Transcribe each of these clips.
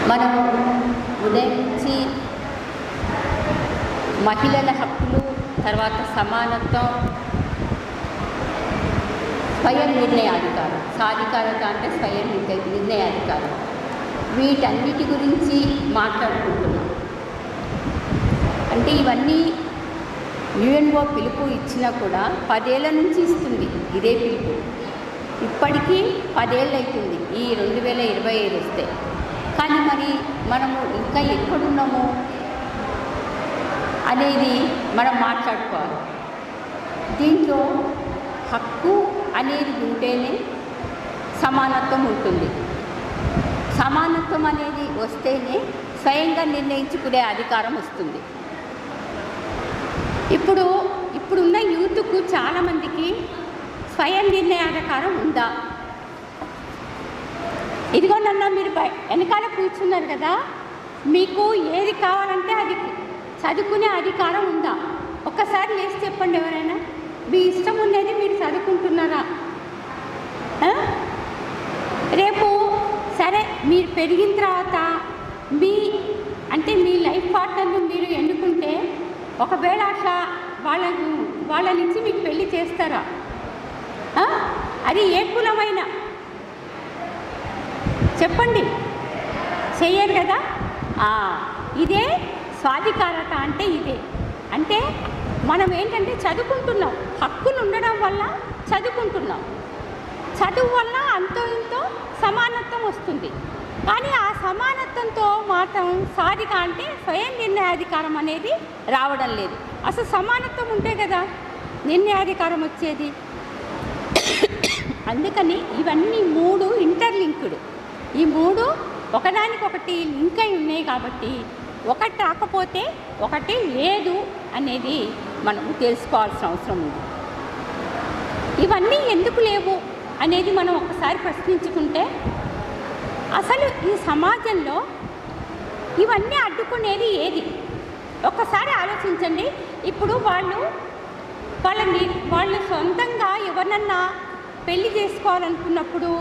మనం ఉదయం నుంచి మహిళల హక్కులు, తర్వాత సమానత్వం, స్వయం నిర్ణయాధికారం, సాధికారత అంటే స్వయం నిర్ణయాధికారం, వీటన్నిటి గురించి మాట్లాడుకుంటున్నాం. అంటే ఇవన్నీ యుఎన్ఓ పిలుపు ఇచ్చినా కూడా 10 ఏళ్ల నుంచి ఇస్తుంది ఇదే పిలుపు. ఇప్పటికీ 10 ఏళ్ళు అవుతుంది ఈ 2025 వస్తే. కానీ మరి మనము ఇంకా ఎక్కడున్నాము అనేది మనం మాట్లాడుకోవాలి. దీంట్లో హక్కు అనేది ఉంటేనే సమానత్వం ఉంటుంది. సమానత్వం అనేది వస్తేనే స్వయంగా నిర్ణయించుకునే అధికారం వస్తుంది. ఇప్పుడున్న యూత్కు చాలామందికి స్వయం నిర్ణయాధికారం ఉందా? ఇదిగో నన్న మీరు వెనకాల కూర్చున్నారు కదా, మీకు ఏది కావాలంటే అది చదువుకునే అధికారం ఉందా? ఒక్కసారి లేచి చెప్పండి ఎవరైనా. మీ ఇష్టం ఉండేది మీరు చదువుకుంటున్నారా? రేపు సరే మీరు పెరిగిన తర్వాత మీ లైఫ్ పార్ట్నర్ను మీరు ఎన్నుకుంటే ఒకవేళ అట్లా వాళ్ళ నుంచి మీకు పెళ్లి చేస్తారా? అది ఏ కులమైనా చెప్పండి, చెయ్యరు కదా. ఇదే స్వాధికారత అంటే ఇదే. అంటే మనం ఏంటంటే చదువుకుంటున్నాం, హక్కులు ఉండడం వల్ల చదువుకుంటున్నాం. చదువు వల్ల అంతో ఇంతో సమానత్వం వస్తుంది. కానీ ఆ సమానత్వంతో మాత్రం సాధిక అంటే స్వయం నిర్ణయాధికారం అనేది రావడం లేదు. అసలు సమానత్వం ఉంటే కదా నిర్ణయాధికారం వచ్చేది. అందుకని ఇవన్నీ 3 ఇంటర్లింక్డ్. ఈ 3 ఒకదానికొకటి లింక్ అయి ఉన్నాయి కాబట్టి ఒకటి రాకపోతే ఒకటి లేదు అనేది మనం తెలుసుకోవాల్సిన అవసరం ఉంది. ఇవన్నీ ఎందుకు లేవు అనేది మనం ఒకసారి ప్రశ్నించుకుంటే అసలు ఈ సమాజంలో ఇవన్నీ అడ్డుకునేది ఏది? ఒక్కసారి ఆలోచించండి. ఇప్పుడు వాళ్ళు సొంతంగా ఎవరినన్నా పెళ్లి చేసుకోవాలనుకున్నప్పుడు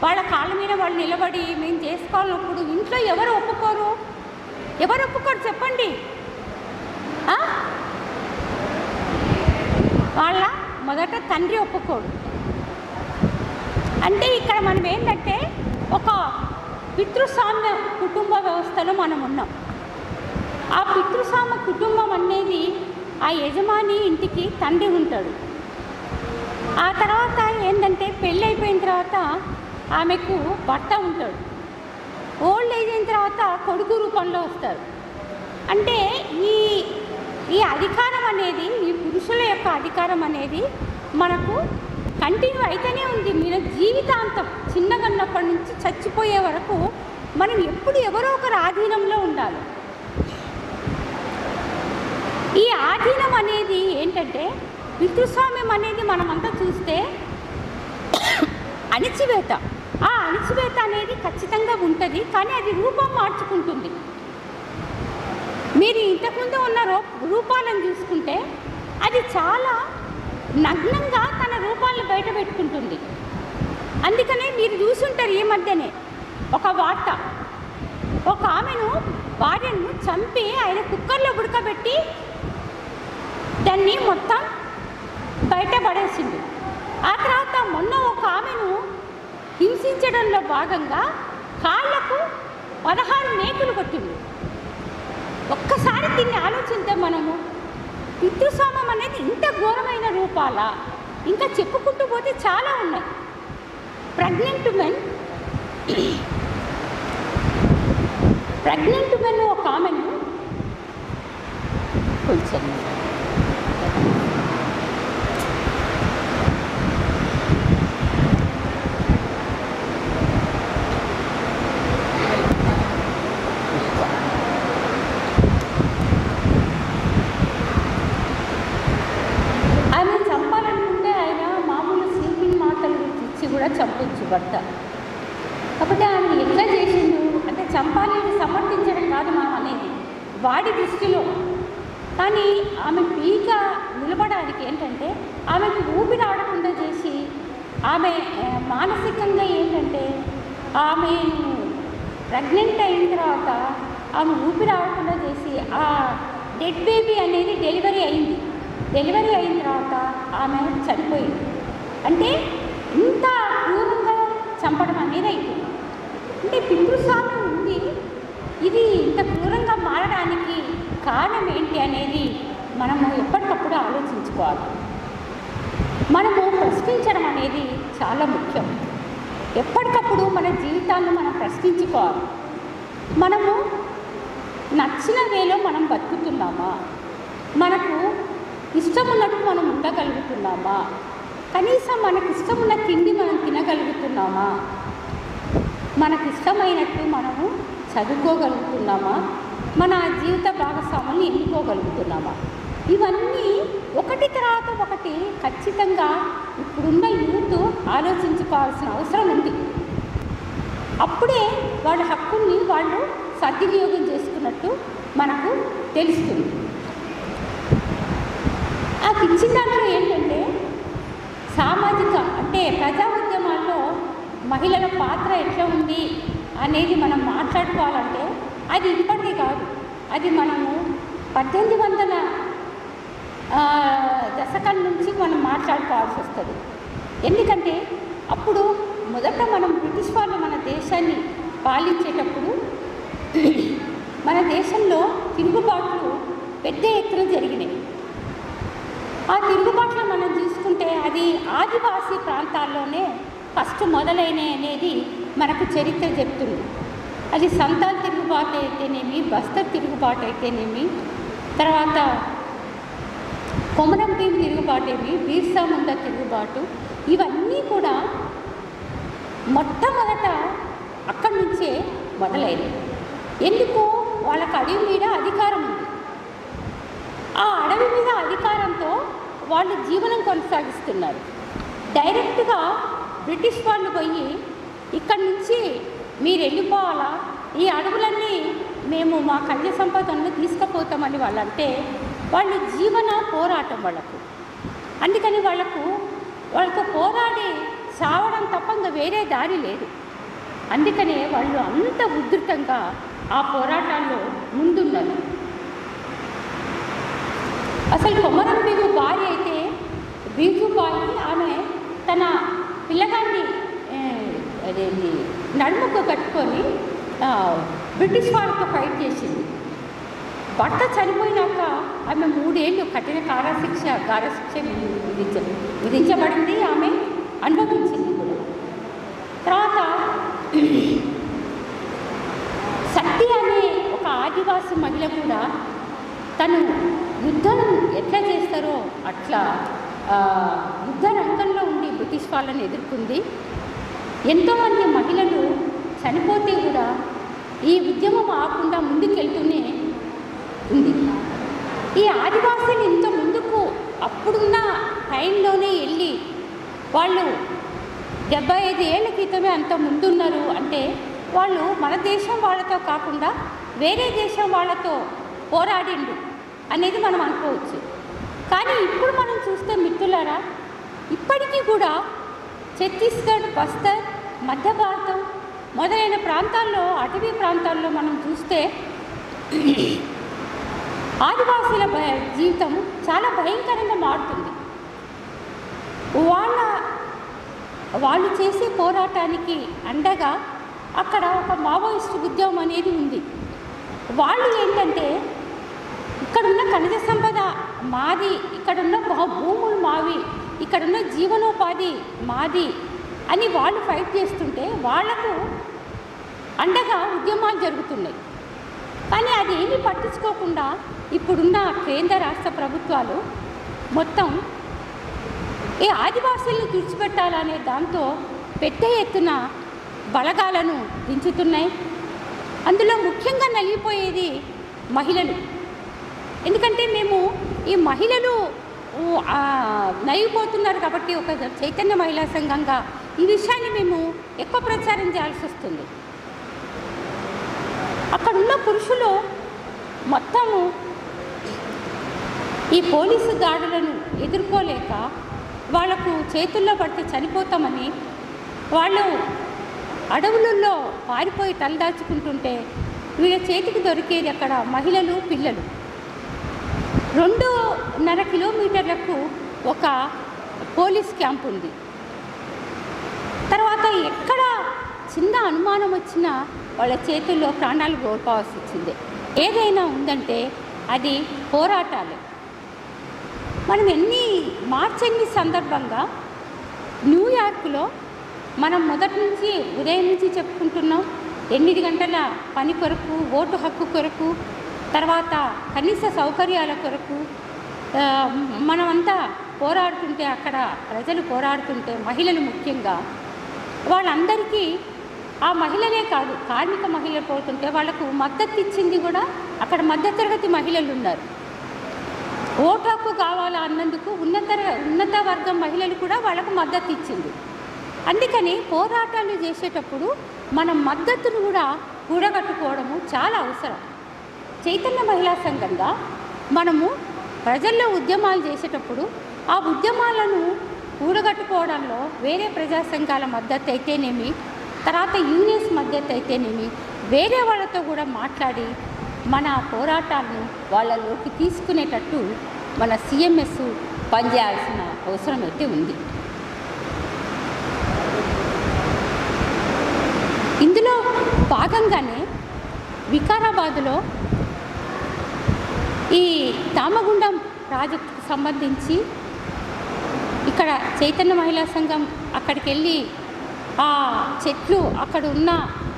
వాళ్ళ కాళ్ళ మీద వాళ్ళు నిలబడి మేము చేసుకోవాలన్నప్పుడు ఇంట్లో ఎవరు ఒప్పుకోరు చెప్పండి. వాళ్ళ మొదట తండ్రి ఒప్పుకోడు. అంటే ఇక్కడ మనం ఏంటంటే ఒక పితృస్వామ్య కుటుంబ వ్యవస్థలో మనం ఉన్నాం. ఆ పితృస్వామ్య కుటుంబం అనేది ఆ యజమాని ఇంటికి తండ్రి ఉంటాడు. ఆ తర్వాత ఏంటంటే పెళ్ళి అయిపోయిన తర్వాత ఆమెకు భర్త ఉంటాడు. ఓల్డ్ ఏజ్ అయిన తర్వాత కొడుకు రూపంలో వస్తారు. అంటే ఈ అధికారం అనేది, ఈ పురుషుల యొక్క అధికారం అనేది మనకు కంటిన్యూ అయితేనే ఉంది. మన జీవితాంతం చిన్నగా ఉన్నప్పటి నుంచి చచ్చిపోయే వరకు మనం ఎప్పుడు ఎవరో ఒకరు ఆధీనంలో ఉండాలి. ఈ ఆధీనం అనేది ఏంటంటే పితృస్వామ్యం అనేది మనమంతా చూస్తే అణిచివేత. ఆ అణిచివేత అనేది ఖచ్చితంగా ఉంటుంది, కానీ అది రూపం మార్చుకుంటుంది. మీరు ఇంతకుముందు ఉన్న రూపాలను చూసుకుంటే అది చాలా నగ్నంగా తన రూపాలను బయట పెట్టుకుంటుంది. అందుకనే మీరు చూసుంటారు ఈ మధ్యనే ఒక వార్త, ఒక ఆమెను భార్యను చంపి ఆయన కుక్కర్లో ఉడకబెట్టి దాన్ని మొత్తం బయట పడేసింది. ఆ తర్వాత మొన్న ఒక ఆమెను హింసించడంలో భాగంగా కాళ్ళకు 16 మేకులు కొట్టింది. ఒక్కసారి దీన్ని ఆలోచిస్తే మనము పితృస్వామ్యం అనేది ఇంత ఘోరమైన రూపాలా? ఇంకా చెప్పుకుంటూ పోతే చాలా ఉన్నాయి. ప్రెగ్నెంట్ ఉమెన్ ఒక ఆమెను కొంచెం చంపొచ్చు భర్త. కాబట్టి ఆమె ఎట్లా చేసిండు అంటే చంపాలని సమర్థించడం కాదు మనం అనేది వాడి దృష్టిలో. కానీ ఆమె పీక నిలబడడానికి ఏంటంటే ఆమెకు ఊపిరి ఆడకుండా చేసి ఆమె మానసికంగా ఏంటంటే ఆమె ప్రెగ్నెంట్ అయిన తర్వాత ఆమె ఊపిరి ఆడకుండా చేసి ఆ డెడ్ బేబీ అనేది డెలివరీ అయింది. డెలివరీ అయిన తర్వాత ఆమె చనిపోయింది. అంటే ఇంత క్రూరంగా చంపడం అనేది అయిపోయింది. అంటే పితృస్వామ్యం ఉంది, ఇది ఇంత క్రూరంగా మారడానికి కారణం ఏంటి అనేది మనము ఎప్పటికప్పుడు ఆలోచించుకోవాలి. మనము ప్రశ్నించడం అనేది చాలా ముఖ్యం. ఎప్పటికప్పుడు మన జీవితాన్ని మనం ప్రశ్నించుకోవాలి. మనము నచ్చిన వేలో మనం బతుకుతున్నామా? మనకు ఇష్టమున్నట్టు మనం ఉండగలుగుతున్నామా? కనీసం మనకు ఇష్టమున్న తిండి మనం తినగలుగుతున్నామా? మనకు ఇష్టమైనట్టు మనము చదువుకోగలుగుతున్నామా? మన జీవిత భాగస్వాములను ఎన్నుకోగలుగుతున్నామా? ఇవన్నీ ఒకటి తర్వాత ఒకటి ఖచ్చితంగా ఇప్పుడున్న యూత్ ఆలోచించుకోవాల్సిన అవసరం ఉంది. అప్పుడే వాళ్ళ హక్కుల్ని వాళ్ళు సద్వినియోగం చేసుకున్నట్టు మనకు తెలుస్తుంది. నాకు ఇచ్చిన దాంట్లో ఏంటంటే సామాజిక అంటే ప్రజా ఉద్యమాల్లో మహిళల పాత్ర ఎట్లా ఉంది అనేది మనం మాట్లాడుకోవాలంటే అది ఇప్పటిది కాదు, అది మనము 1800 దశకం నుంచి మనం మాట్లాడుకోవాల్సి వస్తుంది. ఎందుకంటే అప్పుడు మొదట మనం బ్రిటిష్ వాళ్ళు మన దేశాన్ని పాలించేటప్పుడు మన దేశంలో తిరుగుబాట్లు పెద్ద ఎత్తున జరిగినాయి. ఆ తిరుగుబాట్లు మనం చూసుకుంటే అది ఆదివాసీ ప్రాంతాల్లోనే ఫస్ట్ మొదలైనవి అనేది మనకు చరిత్ర చెప్తుంది. అది సంతాల్ తిరుగుబాటు అయితేనేమి, బస్తర్ తిరుగుబాటు అయితేనేమి, తర్వాత కొమరం భీం తిరుగుబాటేమి, బిర్సా ముండా తిరుగుబాటు, ఇవన్నీ కూడా మొట్టమొదట అక్కడి నుంచే మొదలైనవి. ఎందుకు? వాళ్ళకి అడవి మీద అధికారం ఉంది. ఆ అడవి మీద అధికారంతో వాళ్ళు జీవనం కొనసాగిస్తున్నారు. డైరెక్ట్గా బ్రిటిష్ వాళ్ళు పోయి ఇక్కడి నుంచి మీరు వెళ్ళిపోవాలా, ఈ అడవులన్నీ మేము మా ఖనిజ సంపదను తీసుకుపోతామని వాళ్ళంటే వాళ్ళు జీవన పోరాటం వాళ్ళకు. అందుకని వాళ్ళతో పోరాడి చావడం తప్ప ఇంకా వేరే దారి లేదు. అందుకనే వాళ్ళు అంత ఉధృతంగా ఆ పోరాటాల్లో ముందున్నారు. అసలు కొమరం భీము భార్య అయితే బీజుబాయి, ఆమె తన పిల్లగాన్ని అదేంటి నడుముకు కట్టుకొని బ్రిటిష్ వాళ్ళతో ఫైట్ చేసింది. భర్త చనిపోయినాక ఆమె 3 ఏళ్ళు కఠిన గారశిక్ష విధించబడింది. ఆమె అనుభవించింది కూడా. తర్వాత సత్తి అనే ఒక ఆదివాసి మహిళ కూడా తను యుద్ధం ఎట్లా చేస్తారో అట్లా యుద్ధ రంగంలో ఉండి బ్రిటిష్ వాళ్ళని ఎదుర్కొంది. ఎంతోమంది మహిళలు చనిపోతే కూడా ఈ ఉద్యమం ఆకుండా ముందుకెళ్తూనే ఉంది. ఈ ఆదివాసీలు ఇంత ముందుకు అప్పుడున్న టైంలోనే వెళ్ళి వాళ్ళు 75 ఏళ్ల క్రితమే అంత ముందున్నారు అంటే వాళ్ళు మన దేశం వాళ్ళతో కాకుండా వేరే దేశం వాళ్ళతో పోరాడిండు అనేది మనం అనుకోవచ్చు. కానీ ఇప్పుడు మనం చూస్తే మిత్రులారా, ఇప్పటికీ కూడా ఛత్తీస్గఢ్, బస్తర్, మధ్య భారతం మొదలైన ప్రాంతాల్లో, అటవీ ప్రాంతాల్లో మనం చూస్తే ఆదివాసీల జీవితం చాలా భయంకరంగా మారుతుంది. వాళ్ళు చేసే పోరాటానికి అండగా అక్కడ ఒక మావోయిస్టు ఉద్యమం అనేది ఉంది. వాళ్ళు ఏంటంటే ఇక్కడున్న ఖనిజ సంపద మాది, ఇక్కడున్న భూములు మావి, ఇక్కడున్న జీవనోపాధి మాది అని వాళ్ళు ఫైట్ చేస్తుంటే వాళ్లకు అండగా ఉద్యమాలు జరుగుతున్నాయి. కానీ అది ఏమీ పట్టించుకోకుండా ఇప్పుడున్న కేంద్ర రాష్ట్ర ప్రభుత్వాలు మొత్తం ఈ ఆదివాసీలను తుడిచిపెట్టాలనే దాంతో పెద్ద ఎత్తున బలగాలను దించుతున్నాయి. అందులో ముఖ్యంగా నలిగిపోయేది మహిళలు. ఎందుకంటే మేము ఈ మహిళలు నలిగిపోతున్నారు కాబట్టి ఒక చైతన్య మహిళా సంఘంగా ఈ విషయాన్ని మేము ఎక్కువ ప్రచారం చేయాల్సి వస్తుంది. అక్కడున్న పురుషులు మొత్తము ఈ పోలీసు దాడులను ఎదుర్కోలేక వాళ్లకు చేతుల్లో పడితే చనిపోతామని వాళ్ళు అడవులలో పారిపోయి తలదాచుకుంటుంటే వీళ్ళ చేతికి దొరికేది అక్కడ మహిళలు, పిల్లలు. 2.5 కిలోమీటర్లకు ఒక పోలీస్ క్యాంప్ ఉంది. తర్వాత ఎక్కడ చిన్న అనుమానం వచ్చినా వాళ్ళ చేతుల్లో ప్రాణాలు కోల్పోవాల్సి వచ్చింది. ఏదైనా ఉందంటే అది పోరాటాలే. మనం మార్చి 8 సందర్భంగా న్యూయార్క్లో మనం మొదటి నుంచి ఉదయం నుంచి చెప్పుకుంటున్నాం. 8 గంటల పని కొరకు, ఓటు హక్కు కొరకు, తర్వాత కనీస సౌకర్యాల కొరకు మనమంతా పోరాడుతుంటే, అక్కడ ప్రజలు పోరాడుతుంటే, మహిళలు ముఖ్యంగా వాళ్ళందరికీ, ఆ మహిళలే కాదు కార్మిక మహిళలు పోతుంటే వాళ్ళకు మద్దతు ఇచ్చింది కూడా అక్కడ మధ్యతరగతి మహిళలు ఉన్నారు. ఓటు హక్కు కావాలా అన్నందుకు ఉన్నత వర్గం మహిళలు కూడా వాళ్ళకు మద్దతు ఇచ్చింది. అందుకని పోరాటాలు చేసేటప్పుడు మనం మద్దతును కూడా కూడగట్టుకోవడము చాలా అవసరం. చైతన్య మహిళా సంఘంగా మనము ప్రజల్లో ఉద్యమాలు చేసేటప్పుడు ఆ ఉద్యమాలను కూడగట్టుకోవడంలో వేరే ప్రజా సంఘాల మద్దతు అయితేనేమి, తర్వాత యూనియన్స్ మద్దతు అయితేనేమి, వేరే వాళ్ళతో కూడా మాట్లాడి మన పోరాటాలను వాళ్ళలోకి తీసుకునేటట్టు మన CMS పనిచేయాల్సిన అవసరం అయితే ఉంది. ఇందులో భాగంగానే వికారాబాదులో ఈ దామగుండం ప్రాజెక్టుకు సంబంధించి ఇక్కడ చైతన్య మహిళా సంఘం అక్కడికి వెళ్ళి ఆ చెట్లు, అక్కడ ఉన్న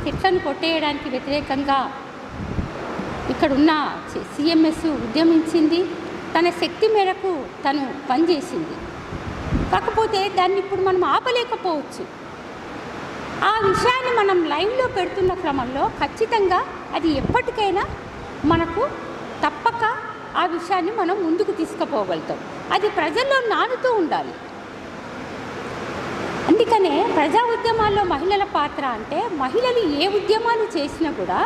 చెట్లను కొట్టేయడానికి వ్యతిరేకంగా ఇక్కడున్న CMS ఉద్యమించింది. తన శక్తి మేరకు తను పనిచేసింది. కాకపోతే దాన్ని ఇప్పుడు మనం ఆపలేకపోవచ్చు. ఆ విషయాన్ని మనం లైవ్లో పెడుతున్న క్రమంలో ఖచ్చితంగా అది ఎప్పటికైనా మనకు తప్పక ఆ విషయాన్ని మనం ముందుకు తీసుకుపోగలుగుతాం. అది ప్రజల్లో నానుతూ ఉండాలి. అందుకనే ప్రజా ఉద్యమాల్లో మహిళల పాత్ర అంటే, మహిళలు ఏ ఉద్యమాలు చేసినా కూడా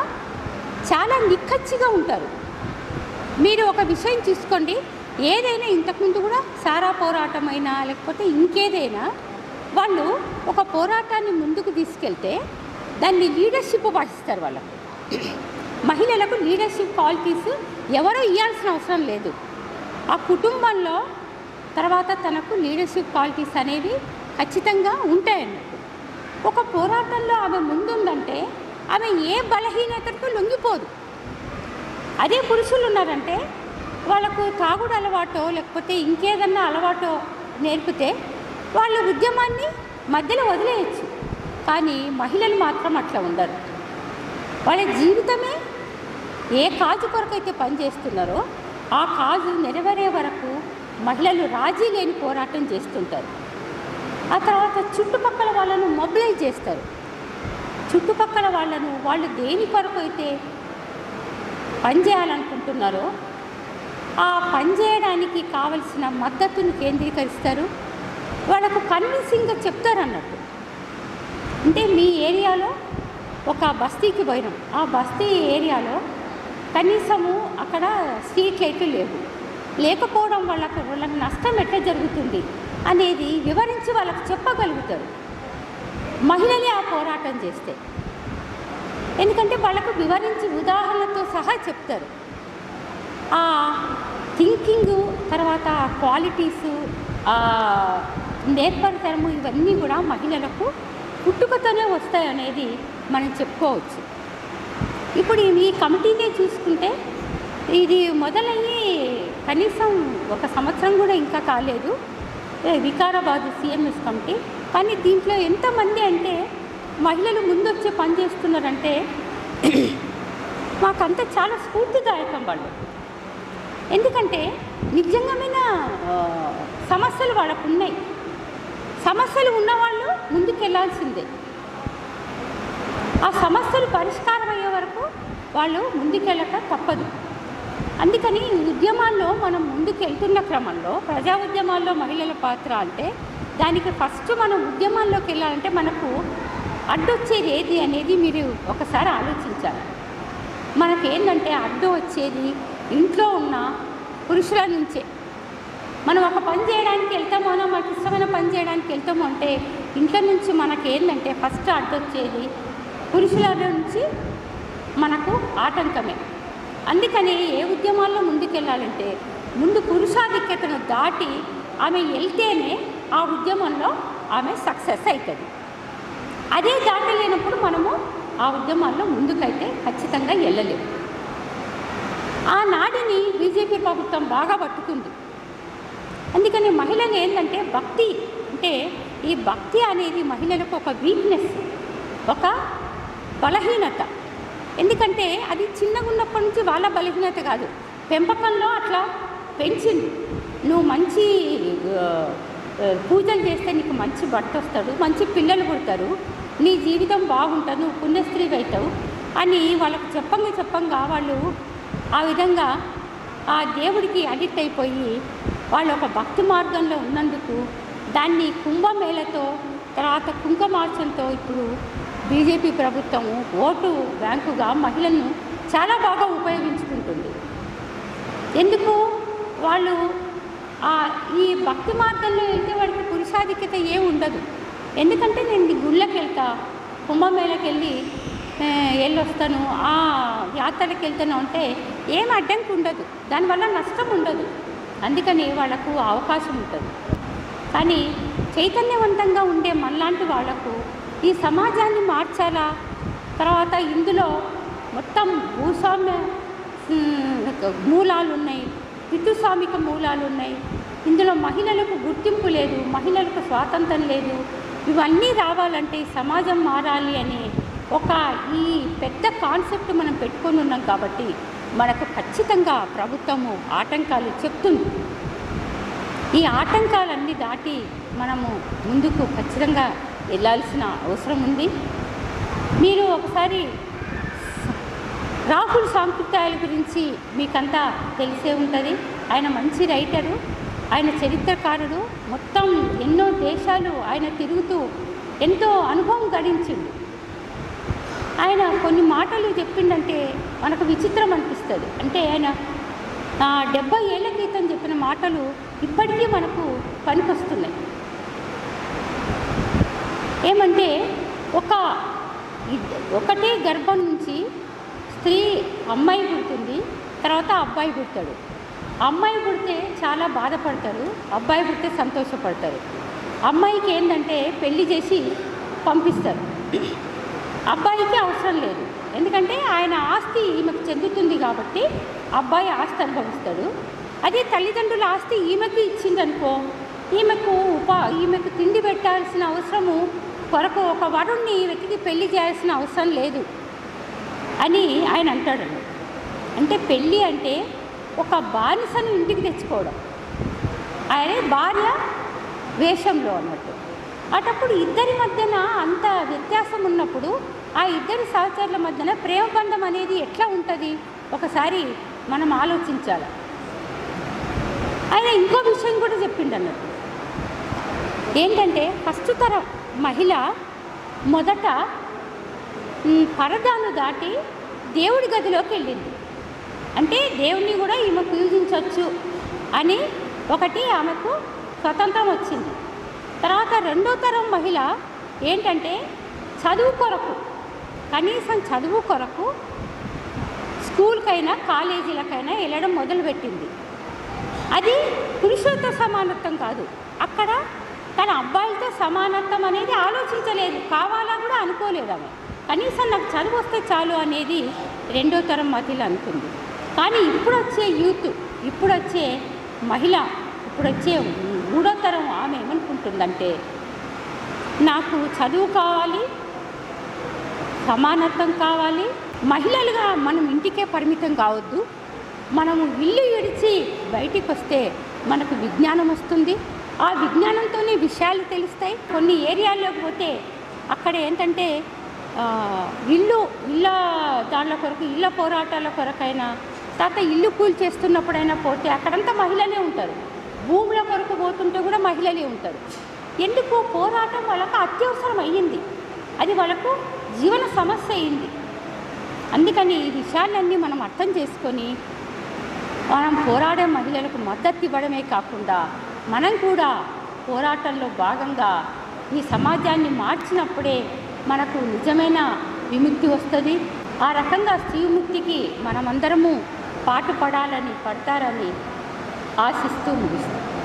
చాలా నిక్కచ్చిగా ఉంటారు. మీరు ఒక విషయం చూసుకోండి, ఏదైనా ఇంతకుముందు కూడా సారా పోరాటమైనా లేకపోతే ఇంకేదైనా వాళ్ళు ఒక పోరాటాన్ని ముందుకు తీసుకెళ్తే దాన్ని లీడర్షిప్ వహిస్తారు. వాళ్ళకు మహిళలకు లీడర్షిప్ క్వాలిటీస్ ఎవరో ఇవ్వాల్సిన అవసరం లేదు. ఆ కుటుంబంలో తర్వాత తనకు లీడర్షిప్ క్వాలిటీస్ అనేవి ఖచ్చితంగా ఉంటాయన్నట్టు. ఒక పోరాటంలో ఆమె ముందుందంటే ఆమె ఏ బలహీనతకు లొంగిపోదు. అదే పురుషులు ఉన్నారంటే వాళ్ళకు తాగుడు అలవాటో లేకపోతే ఇంకేదన్నా అలవాటో నేర్పితే వాళ్ళు ఉద్యమాన్ని మధ్యలో వదిలేయచ్చు. కానీ మహిళలు మాత్రం అట్లా ఉండరు. వాళ్ళ జీవితమే ఏ కాజు కొరకైతే పనిచేస్తున్నారో ఆ కాజు నెరవేరే వరకు మహిళలు రాజీ లేని పోరాటం చేస్తుంటారు. ఆ తర్వాత చుట్టుపక్కల వాళ్ళను మొబిలైజ్ చేస్తారు. చుట్టుపక్కల వాళ్ళను వాళ్ళు దేని కొరకు అయితే పనిచేయాలనుకుంటున్నారో ఆ పనిచేయడానికి కావలసిన మద్దతును కేంద్రీకరిస్తారు. వాళ్ళకు కన్విన్సింగ్గా చెప్తారు అన్నట్టు. అంటే మీ ఏరియాలో ఒక బస్తీకి పోయినాం, ఆ బస్తీ ఏరియాలో కనీసము అక్కడ స్ట్రీట్ లైట్లు లేకపోవడం వాళ్ళకు నష్టం ఎట్లా జరుగుతుంది అనేది వివరించి వాళ్ళకు చెప్పగలుగుతారు మహిళలే ఆ పోరాటం చేస్తే. ఎందుకంటే వాళ్ళకు వివరించి ఉదాహరణతో సహా చెప్తారు. ఆ థింకింగు, తర్వాత క్వాలిటీసు, నేర్పరితనము, ఇవన్నీ కూడా మహిళలకు పుట్టుకతోనే వస్తాయి అనేది మనం చెప్పుకోవచ్చు. ఇప్పుడు ఈ కమిటీనే చూసుకుంటే ఇది మొదలయ్యి కనీసం 1 సంవత్సరం కూడా ఇంకా కాలేదు, వికారాబాద్ CMS కమిటీ. కానీ దీంట్లో ఎంతమంది అంటే మహిళలు ముందొచ్చే పని చేస్తున్నారంటే మాకంతా చాలా స్ఫూర్తిదాయకం వాళ్ళు. ఎందుకంటే నిజంగామైన సమస్యలు వాళ్ళకు ఉన్నాయి. సమస్యలు ఉన్నవాళ్ళు ముందుకెళ్లాల్సిందే. ఆ సమస్యలు పరిష్కారం అయ్యే వరకు వాళ్ళు ముందుకెళ్ళక తప్పదు. అందుకని ఈ ఉద్యమాల్లో మనం ముందుకెళ్తున్న క్రమంలో ప్రజా ఉద్యమాల్లో మహిళల పాత్ర అంటే దానికి ఫస్ట్ మనం ఉద్యమాల్లోకి వెళ్ళాలంటే మనకు అడ్డొచ్చేది ఏది అనేది మీరు ఒకసారి ఆలోచించాలి. మనకేంటంటే అడ్డు వచ్చేది ఇంట్లో ఉన్న పురుషుల నుంచే. మనం ఒక పని చేయడానికి వెళ్తామో, మనకి ఇష్టమైన పని చేయడానికి వెళ్తాము అంటే ఇంట్లో నుంచి మనకేంటంటే ఫస్ట్ అడ్డొచ్చేది పురుషుల నుంచి మనకు ఆటంకమే. అందుకని ఏ ఉద్యమాల్లో ముందుకెళ్ళాలంటే ముందు పురుషాధిక్యతను దాటి ఆమె వెళ్తేనే ఆ ఉద్యమంలో ఆమె సక్సెస్ అవుతుంది. అదే దాటలేనప్పుడు మనము ఆ ఉద్యమాల్లో ముందుకైతే ఖచ్చితంగా వెళ్ళలేము. ఆ నాడిని బీజేపీ ప్రభుత్వం బాగా పట్టుకుంది. అందుకని మహిళలు ఏంటంటే భక్తి అంటే ఈ భక్తి అనేది మహిళలకు ఒక వీక్నెస్, ఒక బలహీనత. ఎందుకంటే అది చిన్నగా ఉన్నప్పటి నుంచి వాళ్ళ బలహీనత కాదు, పెంపకంలో అట్లా పెంచింది. నువ్వు మంచి పూజలు చేస్తే నీకు మంచి భర్త వస్తాడు, మంచి పిల్లలు పుడతారు, నీ జీవితం బాగుంటుంది, నువ్వు పుణ్యస్త్రీ అవుతావు అని వాళ్ళకు చెప్పంగా వాళ్ళు ఆ విధంగా ఆ దేవుడికి అడిక్ట్ అయిపోయి వాళ్ళు ఒక భక్తి మార్గంలో ఉన్నందుకు దాన్ని కుంభమేళతో తర్వాత కుంకుమార్చనతో ఇప్పుడు బీజేపీ ప్రభుత్వము ఓటు బ్యాంకుగా మహిళలను చాలా బాగా ఉపయోగించుకుంటుంది. ఎందుకు వాళ్ళు ఈ భక్తి మార్గంలో వెళ్తే వాడికి పురుషాధిక్యత ఏమి ఉండదు. ఎందుకంటే నేను గుళ్ళకి వెళ్తా, కుంభమేళకి వెళ్ళొస్తాను, ఆ యాత్రలకు వెళ్తాను అంటే ఏం అడ్డంకి ఉండదు, దానివల్ల నష్టం ఉండదు. అందుకని వాళ్ళకు అవకాశం ఉంటుంది. కానీ చైతన్యవంతంగా ఉండే మనలాంటి వాళ్లకు ఈ సమాజాన్ని మార్చాలా, తర్వాత ఇందులో మొత్తం భూస్వామ్య మూలాలు ఉన్నాయి, పితృస్వామిక మూలాలు ఉన్నాయి, ఇందులో మహిళలకు గుర్తింపు లేదు, మహిళలకు స్వాతంత్రం లేదు. ఇవన్నీ రావాలంటే ఈ సమాజం మారాలి అని ఈ పెద్ద కాన్సెప్ట్ మనం పెట్టుకొని ఉన్నాం. కాబట్టి మనకు ఖచ్చితంగా ప్రభుత్వము ఆటంకాలు చెప్తుంది. ఈ ఆటంకాలన్నీ దాటి మనము ముందుకు ఖచ్చితంగా వెళ్ళాల్సిన అవసరం ఉంది. మీరు ఒకసారి రాహుల్ సాంప్రదాయాల గురించి మీకంతా తెలిసే ఉంటుంది. ఆయన మంచి రైటరు, ఆయన చరిత్రకారుడు, మొత్తం ఎన్నో దేశాలు ఆయన తిరుగుతూ ఎంతో అనుభవం గడించిండు. ఆయన కొన్ని మాటలు చెప్పిండంటే మనకు విచిత్రం అనిపిస్తుంది. అంటే ఆయన 70 ఏళ్ల క్రితం చెప్పిన మాటలు ఇప్పటికీ మనకు పనికొస్తున్నాయి. ఏమంటే ఒకటే గర్భం నుంచి స్త్రీ అమ్మాయి పుడుతుంది, తర్వాత అబ్బాయి పుడతాడు. అమ్మాయి పుడితే చాలా బాధపడతారు, అబ్బాయి పుడితే సంతోషపడతారు. అమ్మాయికి ఏంటంటే పెళ్లి చేసి పంపిస్తారు, అబ్బాయికి అవసరం లేదు. ఎందుకంటే ఆయన ఆస్తి ఈమెకు చెందుతుంది కాబట్టి అబ్బాయి ఆస్తి అనుభవిస్తాడు. అదే తల్లిదండ్రుల ఆస్తి ఈమెకు ఇచ్చిందనుకో, ఈమెకు తిండి పెట్టాల్సిన అవసరము కొరకు ఒక వరుణ్ణి వెతికి పెళ్లి చేయాల్సిన అవసరం లేదు అని ఆయన అంటాడు. అంటే పెళ్ళి అంటే ఒక బానిసను ఇంటికి తెచ్చుకోవడం, ఆయన భార్య వేషంలో అన్నట్టు. అటప్పుడు ఇద్దరి మధ్యన అంత వ్యత్యాసం ఉన్నప్పుడు ఆ ఇద్దరి సహచరుల మధ్యన ప్రేమబంధం అనేది ఎట్లా ఉంటుంది ఒకసారి మనం ఆలోచించాలి. ఆయన ఇంకో విషయం కూడా చెప్పిండు అన్నట్టు. ఏంటంటే ఫస్ట్ తరం మహిళ మొదట పరదాను దాటి దేవుడి గదిలోకి వెళ్ళింది. అంటే దేవుణ్ణి కూడా ఈమె పూజించవచ్చు అని ఒకటి ఆమెకు స్వతంత్రం వచ్చింది. తర్వాత రెండో తరం మహిళ ఏంటంటే చదువు కొరకు, కనీసం చదువు కొరకు స్కూల్కైనా కాలేజీలకైనా వెళ్ళడం మొదలుపెట్టింది. అది పురుషులతో సమానత్వం కాదు, అక్కడ తన అబ్బాయిలతో సమానత్వం అనేది ఆలోచించలేదు, కావాలా కూడా అనుకోలేదు. ఆమె కనీసం నాకు చదువు వస్తే చాలు అనేది రెండో తరం మహిళ అనుకుంది. కానీ ఇప్పుడు వచ్చే యూత్, ఇప్పుడు వచ్చే మహిళ, ఇప్పుడు వచ్చే మూడో తరం ఆమె ఏమనుకుంటుందంటే నాకు చదువు కావాలి, సమానత్వం కావాలి, మహిళలుగా మనం ఇంటికే పరిమితం కావద్దు, మనము ఇల్లు విడిచి బయటికి వస్తే మనకు విజ్ఞానం వస్తుంది, ఆ విజ్ఞానంతోనే విషయాలు తెలుస్తాయి. కొన్ని ఏరియాల్లోకి పోతే అక్కడ ఏంటంటే ఇళ్ళ దానిల కొరకు, ఇళ్ళ పోరాటాల కొరకైనా, తర్వాత ఇల్లు కూల్ చేస్తున్నప్పుడైనా పోతే అక్కడంతా మహిళలే ఉంటారు. భూముల కొరకు పోతుంటే కూడా మహిళలే ఉంటారు. ఎందుకు? పోరాటం వాళ్ళకు అత్యవసరం అయ్యింది, అది వాళ్ళకు జీవన సమస్య అయింది. అందుకని ఈ విషయాలన్నీ మనం అర్థం చేసుకొని మనం పోరాడే మహిళలకు మద్దతు ఇవ్వడమే కాకుండా మనం కూడా పోరాటంలో భాగంగా ఈ సమాజాన్ని మార్చినప్పుడే మనకు నిజమైన విముక్తి వస్తుంది. ఆ రకంగా స్త్రీ విముక్తికి మనమందరము పాటుపడాలని పడతారని ఆశిస్తూ ముగిస్తాం.